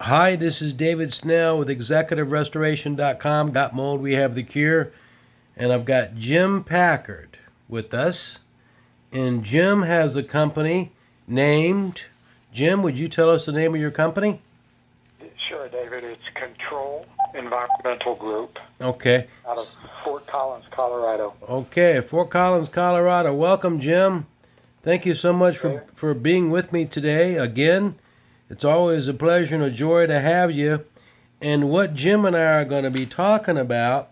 Hi, this is David Snell with ExecutiveRestoration.com. Got mold, we have the cure. And I've got Jim Packard with us. And Jim has a company named... Jim, would you tell us the name of your company? Sure, David. It's Control Environmental Group Okay. out of Fort Collins, Colorado. Okay, Fort Collins, Colorado. Welcome, Jim. Thank you so much for being with me today again. It's always a pleasure and a joy to have you. And what Jim and I are going to be talking about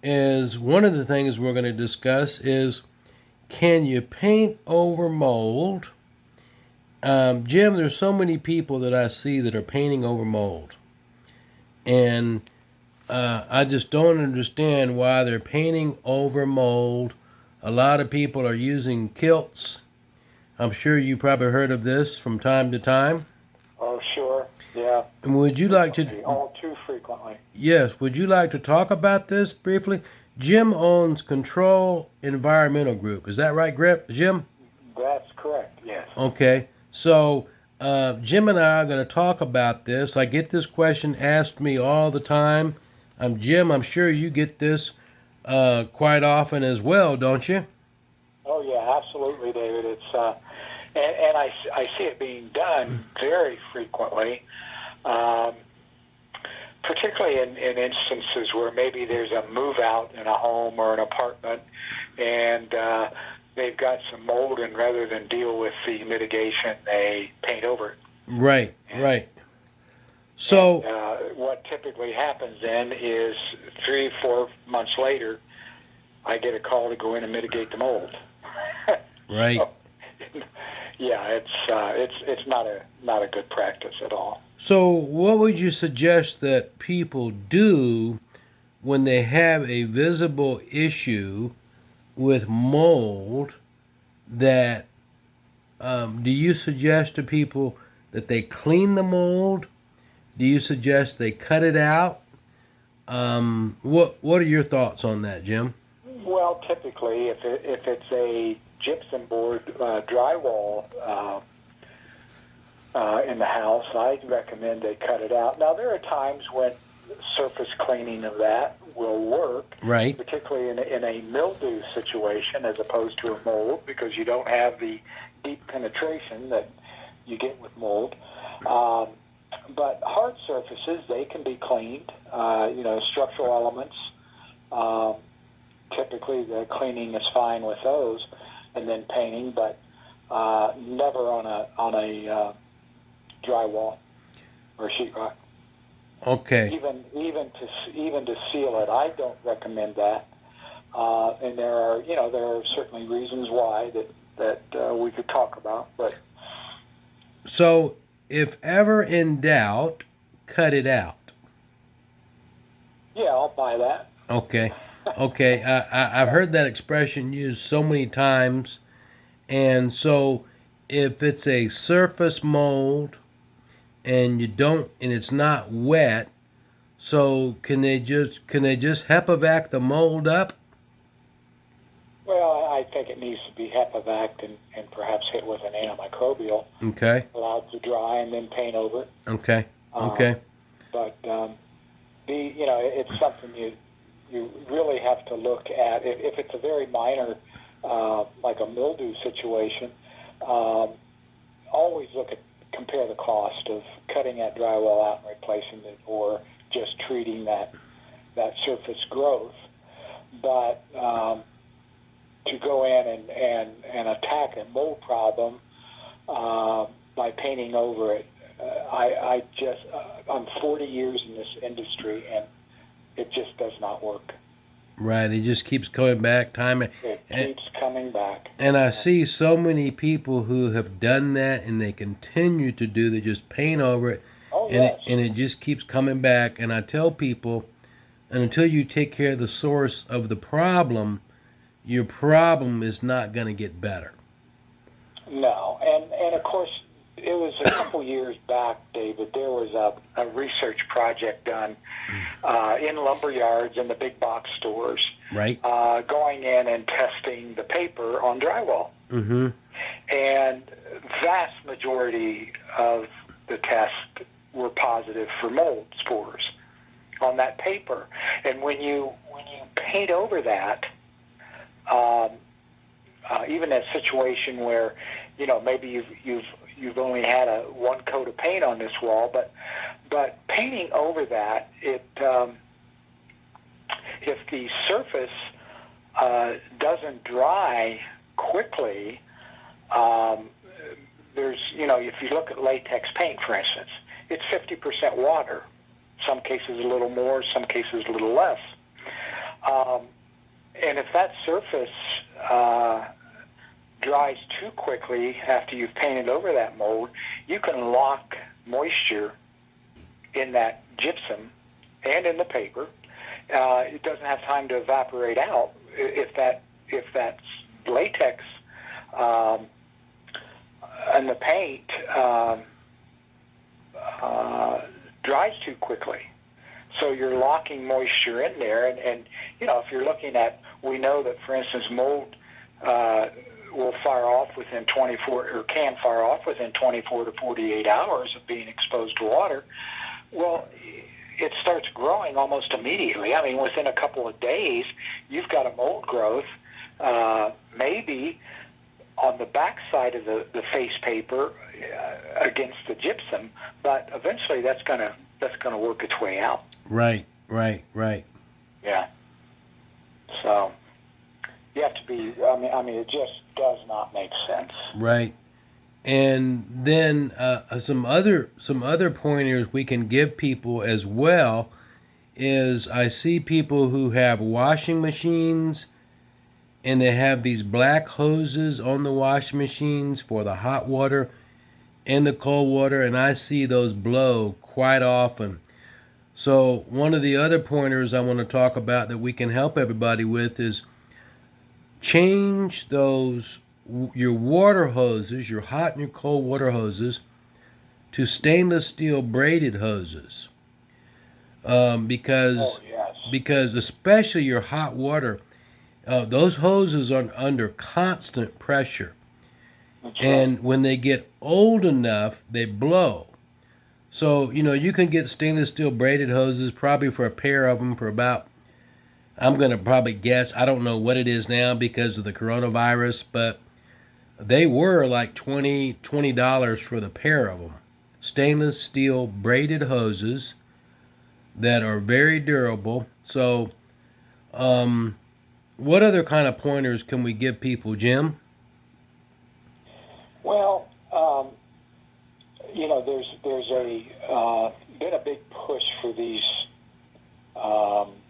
is one of the things we're going to discuss is, can you paint over mold? Jim, there's so many people that I see that are painting over mold. And I just don't understand why they're painting over mold. A lot of people are using kilts. I'm sure you probably heard of this from time to time. Oh, sure. Yeah. And would you like to... All too frequently. Yes. Would you like to talk about this briefly? Jim owns Control Environmental Group. Is that right, Jim? That's correct, yes. Okay. So Jim and I are going to talk about this. I get this question asked me all the time. Jim, I'm sure you get this quite often as well, don't you? Oh, yeah, absolutely, David. It's and I see it being done very frequently, particularly in instances where maybe there's a move out in a home or an apartment, and they've got some mold, and rather than deal with the mitigation, they paint over it. Right, right. So what typically happens then is 3-4 months later, I get a call to go in and mitigate the mold. Right. So, yeah, it's not a good practice at all. So what would you suggest that people do when they have a visible issue with mold? That do you suggest to people that they clean the mold? Do you suggest they cut it out? What are your thoughts on that, Jim? Well, typically, if it's a gypsum board drywall in the house, I recommend they cut it out. Now, there are times when surface cleaning of that will work, right? Particularly in a mildew situation as opposed to a mold, because you don't have the deep penetration that you get with mold. But hard surfaces, they can be cleaned. Structural elements, typically the cleaning is fine with those, and then painting, but never on a drywall or sheetrock. Okay. Even to seal it, I don't recommend that. And there are certainly reasons why that we could talk about. But so, if ever in doubt, cut it out. Yeah, I'll buy that. Okay. Okay. I've heard that expression used so many times, and so if it's a surface mold and it's not wet, so can they just HEPA-vac the mold up? Well, I think it needs to be HEPA-vac'd and perhaps hit with an antimicrobial. Okay. Allowed to dry and then paint over it. Okay. Okay. But it's something you really have to look at. If it's a very minor, like a mildew situation, always compare the cost of cutting that drywall out and replacing it, or just treating that surface growth. But to go in and attack a mold problem by painting over it, I'm 40 years in this industry, and it just does not work. Right, it just keeps coming back It keeps coming back. And I see so many people who have done that, and they continue to do. They just paint over it, and it just keeps coming back. And I tell people, and until you take care of the source of the problem, your problem is not going to get better. No, and of course, it was a couple years back, David, there was a research project done in lumber yards and the big box stores, right? Going in and testing the paper on drywall. Mm-hmm. And vast majority of the test were positive for mold spores on that paper. And when you paint over that, even a situation where, you know, maybe you've only had one coat of paint on this wall, but painting over that, it if the surface doesn't dry quickly, there's, you know, if you look at latex paint, for instance, it's 50% water. Some cases a little more, some cases a little less. And if that surface dries too quickly after you've painted over that mold, you can lock moisture in that gypsum and in the paper. It doesn't have time to evaporate out if that latex and the paint dries too quickly. So you're locking moisture in there, and you know, if you're looking at, we know that, for instance, mold will fire off within 24, or can fire off within 24 to 48 hours of being exposed to water. Well, it starts growing almost immediately. I mean, within a couple of days, you've got a mold growth, maybe on the back side of the face paper against the gypsum, but eventually that's gonna work its way out. Right. Yeah. So you have to be. I mean, it just does not make sense. Right. And then some other pointers we can give people as well is, I see people who have washing machines and they have these black hoses on the washing machines for the hot water and the cold water, and I see those blow quite often. So one of the other pointers I want to talk about that we can help everybody with is change your water hoses, your hot and your cold water hoses, to stainless steel braided hoses. Because especially your hot water, those hoses are under constant pressure. And when they get old enough, they blow. So, you know, you can get stainless steel braided hoses probably for a pair of them for about, I'm going to probably guess, I don't know what it is now because of the coronavirus, but they were like $20 for the pair of them. Stainless steel braided hoses that are very durable. So, what other kind of pointers can we give people, Jim? Well, you know, there's been a big push for these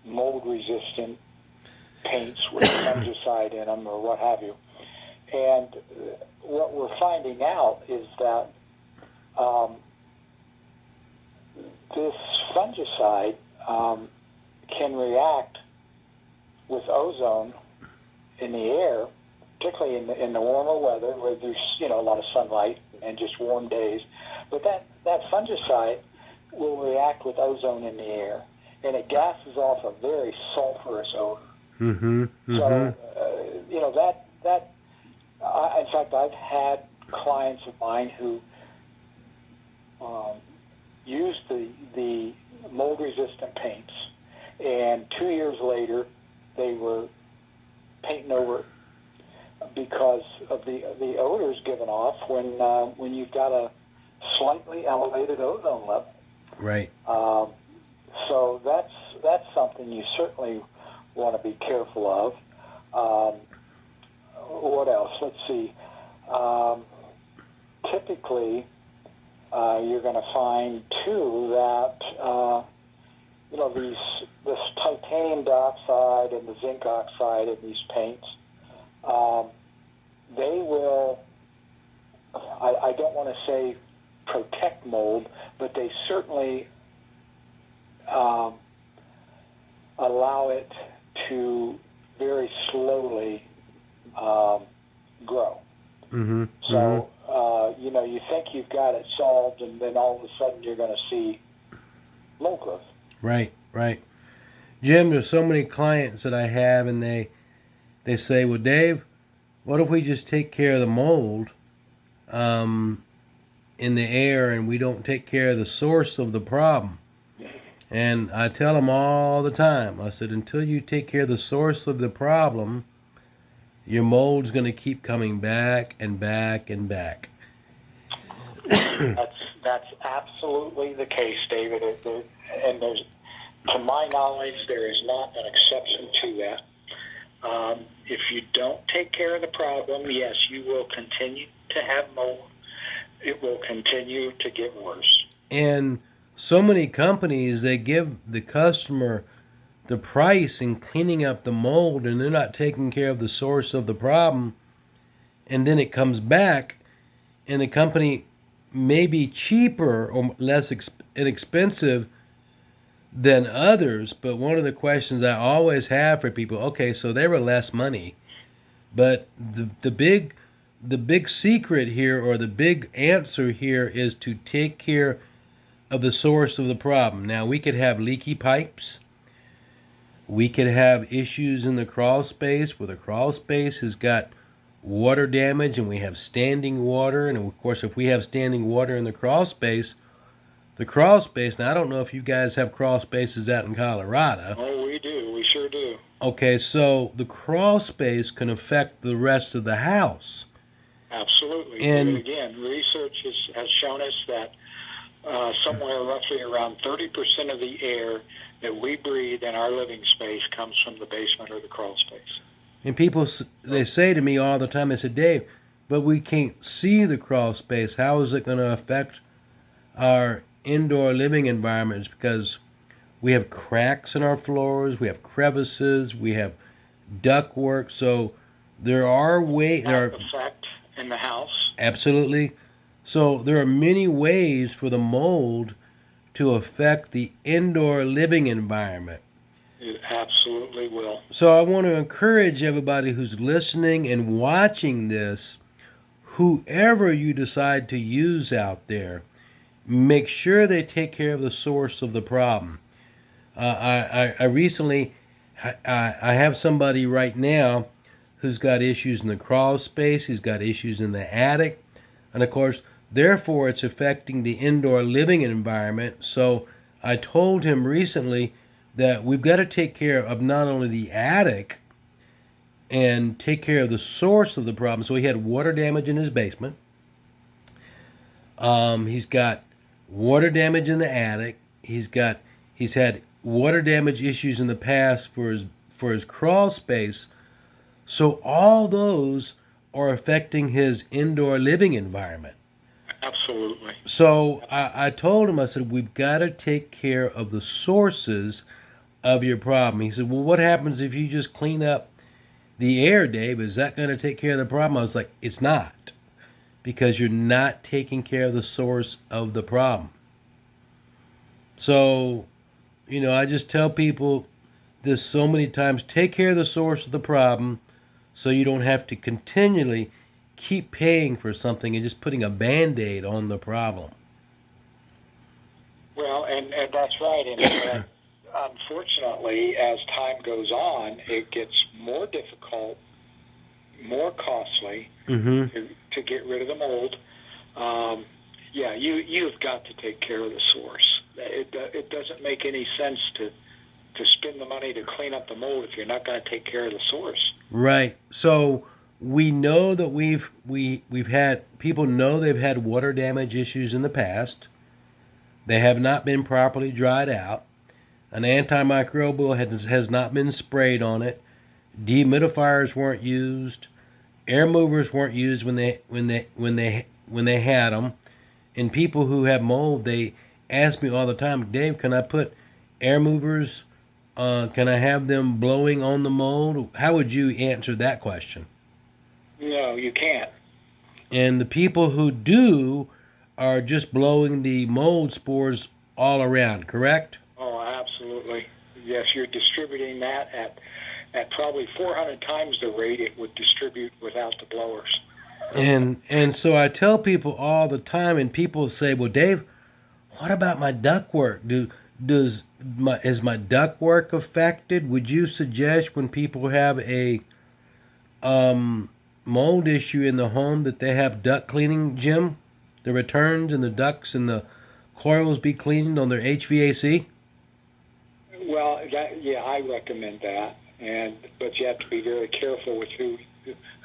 mold-resistant paints with fungicide in them or what have you. And what we're finding out is that this fungicide can react with ozone in the air, particularly in the warmer weather where there's, you know, a lot of sunlight and just warm days. But that fungicide will react with ozone in the air, and it gases off a very sulfurous odor. So, you know, that in fact, I've had clients of mine who used the mold-resistant paints, and 2 years later, they were painting over it because of the odors given off when you've got a slightly elevated ozone level. Right. So that's something you certainly want to be careful of. What else? Let's see. Typically, you're going to find too that you know, this titanium dioxide and the zinc oxide in these paints, they will, I don't want to say protect mold, but they certainly allow it to very slowly grow. So, you know, you think you've got it solved, and then all of a sudden you're going to see mold growth. Right. Jim, there's so many clients that I have, and they say, well, Dave, what if we just take care of the mold in the air and we don't take care of the source of the problem. And I tell them all the time, I said, until you take care of the source of the problem, your mold's going to keep coming back and back and back. That's absolutely the case, David. And there's, to my knowledge, there is not an exception to that. If you don't take care of the problem, yes, you will continue to have mold. It will continue to get worse. And so many companies, they give the customer the price in cleaning up the mold, and they're not taking care of the source of the problem. And then it comes back, and the company may be cheaper or less inexpensive than others. But one of the questions I always have for people, okay, so they were less money, but the big secret here, or the big answer here, is to take care of the source of the problem. Now, we could have leaky pipes. We could have issues in the crawl space where the crawl space has got water damage and we have standing water. And of course, if we have standing water in the crawl space, now I don't know if you guys have crawl spaces out in Colorado. Oh, we do. We sure do. Okay, so the crawl space can affect the rest of the house. Absolutely. And again, research has shown us that somewhere roughly around 30% of the air that we breathe in our living space comes from the basement or the crawl space. And people, they say to me all the time, they say, Dave, but we can't see the crawl space. How is it going to affect our indoor living environments? Because we have cracks in our floors, we have crevices, we have ductwork. So there are ways. There are effect in the house. Absolutely. So there are many ways for the mold to affect the indoor living environment. It absolutely will. So I want to encourage everybody who's listening and watching this, whoever you decide to use out there, make sure they take care of the source of the problem. I recently, I have somebody right now who's got issues in the crawl space, he's got issues in the attic, and of course, therefore it's affecting the indoor living environment. So I told him recently that we've got to take care of not only the attic and take care of the source of the problem. So he had water damage in his basement. He's got water damage in the attic. He's had water damage issues in the past for his crawl space. So all those are affecting his indoor living environment. Absolutely. So I told him, I said, we've got to take care of the sources of your problem. He said, well, what happens if you just clean up the air, Dave? Is that going to take care of the problem? I was like, it's not, because you're not taking care of the source of the problem. So, I just tell people this so many times, take care of the source of the problem so you don't have to continually keep paying for something and just putting a Band-Aid on the problem. Well, and that's right. And unfortunately, as time goes on, it gets more difficult, more costly to get rid of the mold. You've got to take care of the source. It doesn't make any sense to spend the money to clean up the mold if you're not going to take care of the source. Right. So we know that we've had people know they've had water damage issues in the past. They have not been properly dried out. An antimicrobial has not been sprayed on it. Dehumidifiers weren't used. Air movers weren't used when they had them. And people who have mold, they ask me all the time, Dave, can I put air movers? Can I have them blowing on the mold? How would you answer that question? No, you can't. And the people who do are just blowing the mold spores all around, correct? Oh, absolutely. Yes, you're distributing that at probably 400 times the rate it would distribute without the blowers. And so I tell people all the time, and people say, well, Dave, what about my ductwork? Is my ductwork affected? Would you suggest when people have a mold issue in the home that they have duct cleaning, Jim? the returns and the ducts and the coils be cleaned on their HVAC? Well, yeah, I recommend that, but you have to be very careful with who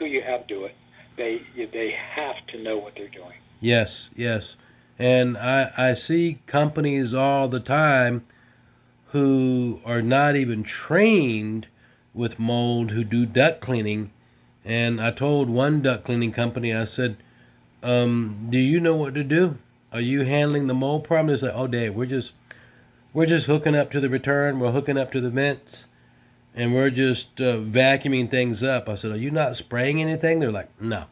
you have do it. They have to know what they're doing. Yes, yes. And I see companies all the time who are not even trained with mold who do duct cleaning. And I told one duct cleaning company, I said, do you know what to do? Are you handling the mold problem? They said, oh, Dave, we're just hooking up to the return. We're hooking up to the vents, and we're just vacuuming things up. I said, are you not spraying anything? They're like, no.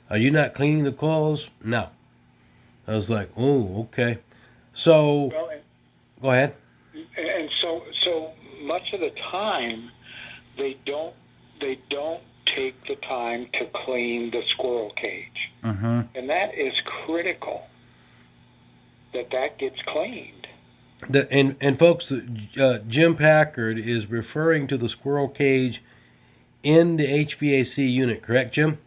Are you not cleaning the coils? No. I was like, oh, okay. So, Well, go ahead. And so much of the time, they don't take the time to clean the squirrel cage, and that is critical. That gets cleaned. And folks, Jim Packard is referring to the squirrel cage in the HVAC unit, correct, Jim?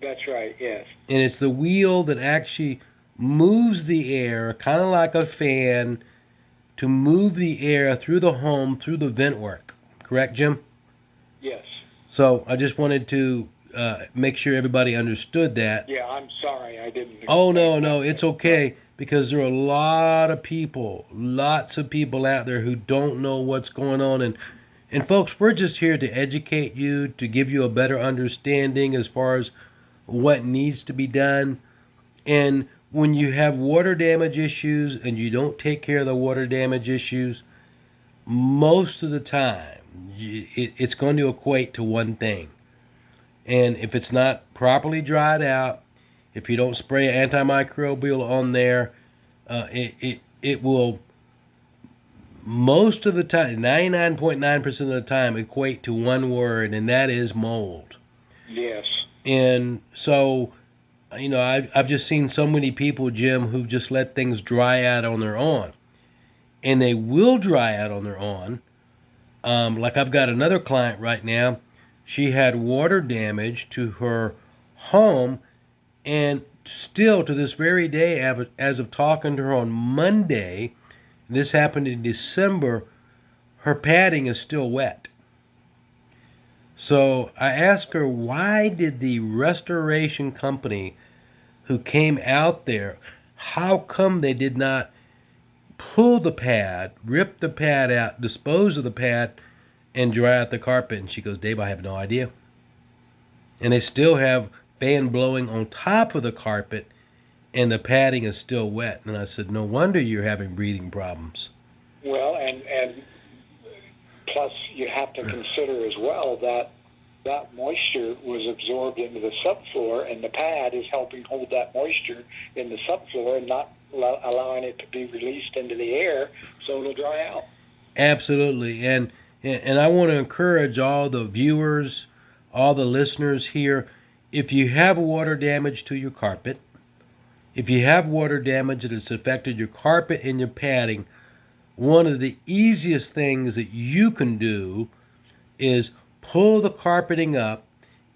That's right. Yes. And it's the wheel that actually moves the air, kind of like a fan, to move the air through the home, through the vent work. Correct, Jim? Yes. So I just wanted to make sure everybody understood that. Yeah, I'm sorry I didn't. Oh, no, it's okay, because there are lots of people out there who don't know what's going on. And folks, we're just here to educate you, to give you a better understanding as far as what needs to be done. And when you have water damage issues and you don't take care of the water damage issues, most of the time it's going to equate to one thing. And if it's not properly dried out, if you don't spray antimicrobial on there, it will, most of the time, 99.9% of the time, equate to one word, and that is mold. Yes. And so, I've just seen so many people, Jim, who've just let things dry out on their own. And they will dry out on their own. Like I've got another client right now. She had water damage to her home, and still to this very day, as of talking to her on Monday, this happened in December, her padding is still wet. So I asked her, why did the restoration company who came out there, how come they did not pull the pad, rip the pad out, dispose of the pad, and dry out the carpet? And she goes, Dave, I have no idea. And they still have fan blowing on top of the carpet, and the padding is still wet. And I said, no wonder you're having breathing problems. Well, and plus you have to consider as well that moisture was absorbed into the subfloor, and the pad is helping hold that moisture in the subfloor and not allowing it to be released into the air so it'll dry out. Absolutely. And I want to encourage all the viewers, all the listeners here, if you have water damage to your carpet, if you have water damage that has affected your carpet and your padding, one of the easiest things that you can do is pull the carpeting up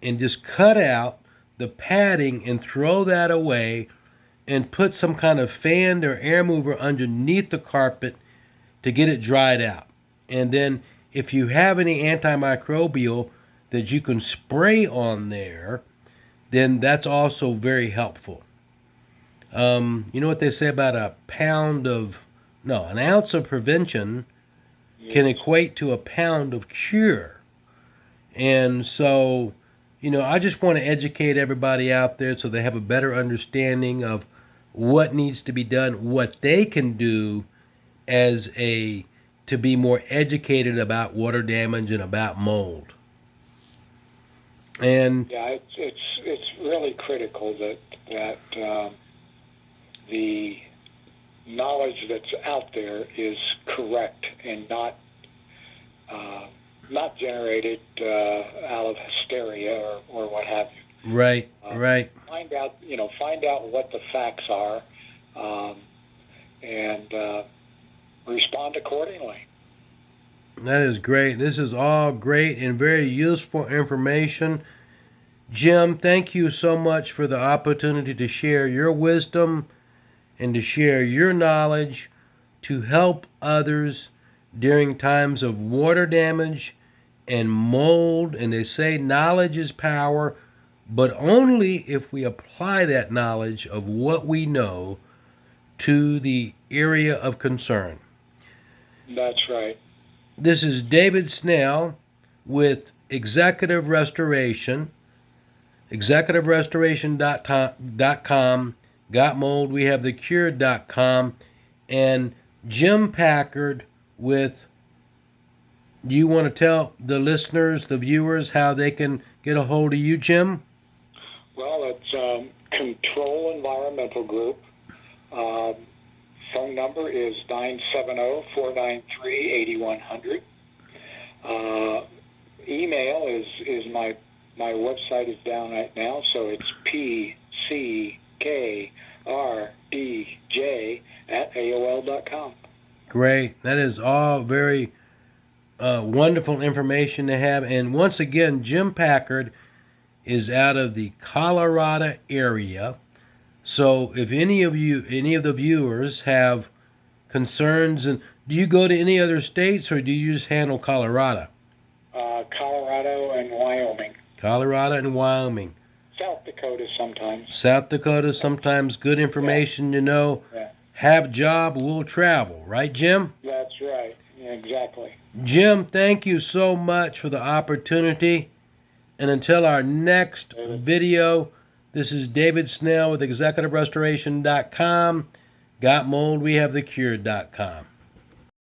and just cut out the padding and throw that away, and put some kind of fan or air mover underneath the carpet to get it dried out. And then if you have any antimicrobial that you can spray on there, then that's also very helpful. You know what they say about an ounce of prevention can equate to a pound of cure. And so, I just want to educate everybody out there so they have a better understanding of what needs to be done, what they can do to be more educated about water damage and about mold. And yeah, it's really critical that the knowledge that's out there is correct and not generated out of hysteria or what have you. Right. Find out what the facts are, and respond accordingly. That is great. This is all great and very useful information. Jim, thank you so much for the opportunity to share your wisdom and to share your knowledge to help others during times of water damage and mold. And they say knowledge is power, but only if we apply that knowledge of what we know to the area of concern. That's right. This is David Snell with Executive Restoration, executiverestoration.com, Got Mold, We Have the Cure.com, and Jim Packard with, do you want to tell the listeners, the viewers, how they can get a hold of you, Jim? Well, it's Control Environmental Group. Phone number is 970-493-8100. Email is my website is down right now, so it's pckrdj@aol.com. Great. That is all very wonderful information to have. And once again, Jim Packard is out of the Colorado area. So if any of the viewers have concerns, and do you go to any other states or do you just handle Colorado? Colorado and Wyoming. Colorado and Wyoming. South Dakota sometimes. South Dakota sometimes. Good information to know. Yeah. Have job, will travel. Right, Jim? That's right. Yeah, exactly. Jim, thank you so much for the opportunity. And until our next video, this is David Snell with ExecutiveRestoration.com. Got Mold, We Have the Cure.com.